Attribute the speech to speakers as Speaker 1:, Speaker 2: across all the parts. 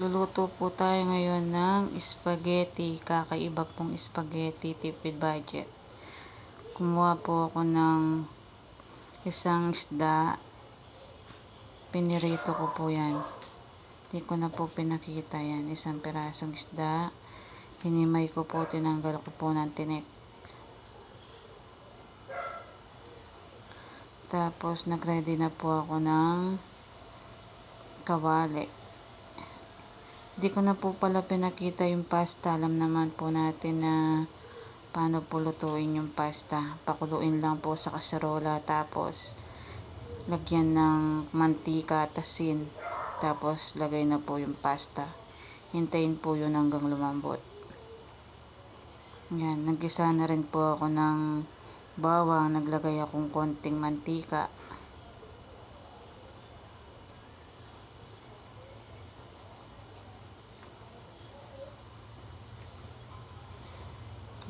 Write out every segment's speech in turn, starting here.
Speaker 1: Luluto po tayo ngayon ng spaghetti. Kakaiba pong spaghetti, tipid budget. Kumuha po ako ng isang isda. Pinirito ko po yan. Hindi ko na po pinakita yan. Isang pirasong isda. Hinimay ko po, tinanggal ko po ng tinik. Tapos nagready na po ako ng kawali. Hindi ko na po pala pinakita yung pasta. Alam naman po natin na paano po lutuin yung pasta. Pakuluin lang po sa kaserola. Tapos lagyan ng mantika at asin. Tapos lagay na po yung pasta. Hintayin po yun hanggang lumambot. Yan, nagisa na rin po ako ng bawang. Naglagay akong konting mantika.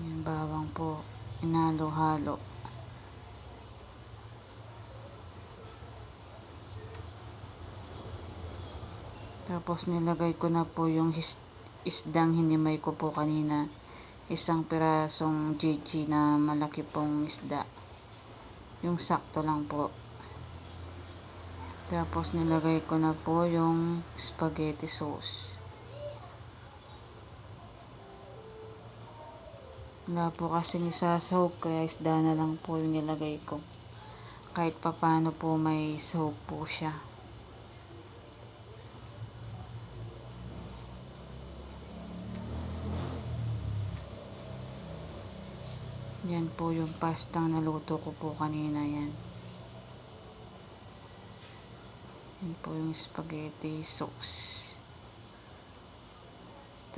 Speaker 1: Yung bawang po, inalo-halo. Tapos nilagay ko na po yung isdang hinimay ko po kanina. Isang pirasong GG na malaki pong isda. Yung sakto lang po. Tapos nilagay ko na po yung spaghetti sauce. Wala po kasing isasahog kaya isda na lang po yung nilagay ko. Kahit papano po may sahog po siya. Yan po yung pastang naluto ko po kanina yan. Yan po yung spaghetti sauce.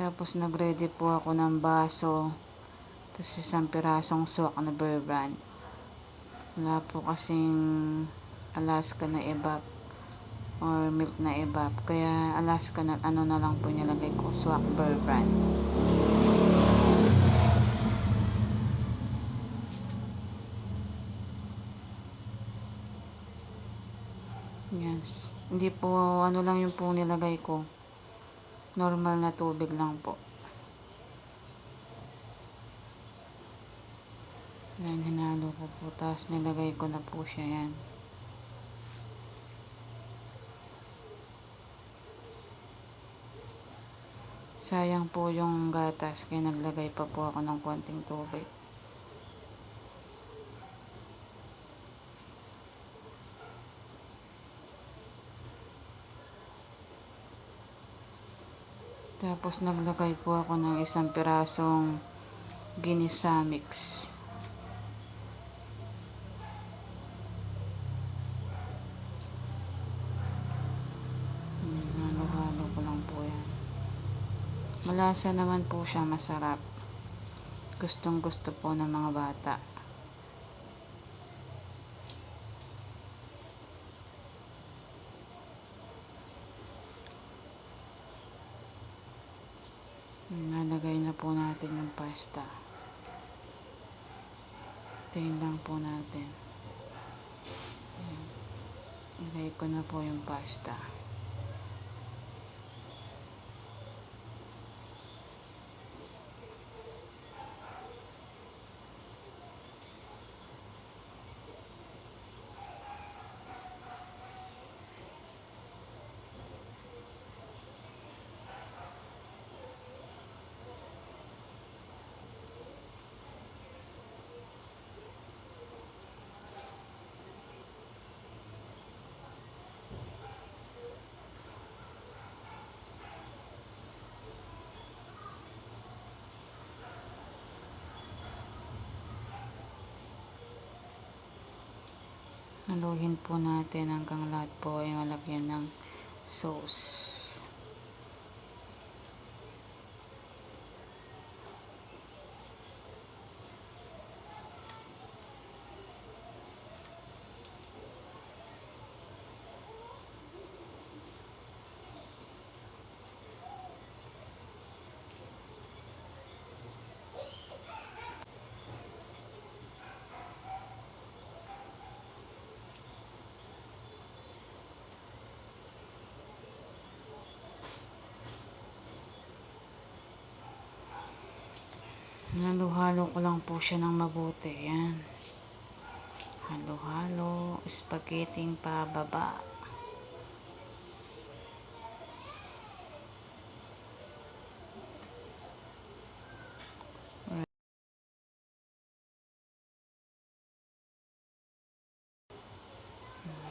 Speaker 1: Tapos nagready po ako ng baso. Tapos isang pirasong swak na Bear Brand. Wala po kasing Alaska na evap or milk na evap. Kaya Alaska na ano na lang po nilagay ko. Swak Bear Brand. Yes. Hindi po ano lang yung po nilagay ko. Normal na tubig lang po. Yan, hinalo ko po. Tapos nilagay ko na po siya yan. Sayang po yung gatas. Kaya naglagay pa po ako ng konting tubig. Tapos naglagay po ako ng isang pirasong ginisa mix. Halo-halo ko lang po yan. Malasa naman po siya, masarap. Gustong gusto po ng mga bata. Nalagay na po natin yung pasta. Tayin lang po natin. Ilagay ko na po yung pasta. Haluhin po natin hanggang lahat po ay malagyan ng sauce. Halo-halo ko lang po siya ng mabuti. Yan. Halo-halo. Spaghetti pababa.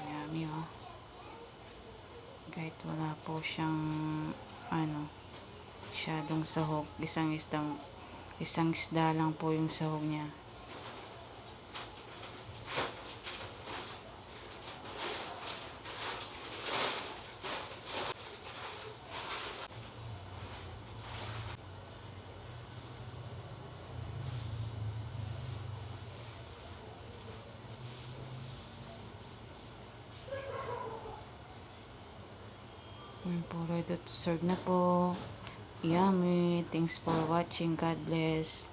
Speaker 1: Yummy oh. Kahit wala po siyang masyadong sahog. Isang isda lang po yung sahog niya. Yun po, ready to serve na po. Yummy. Thanks for watching. God bless.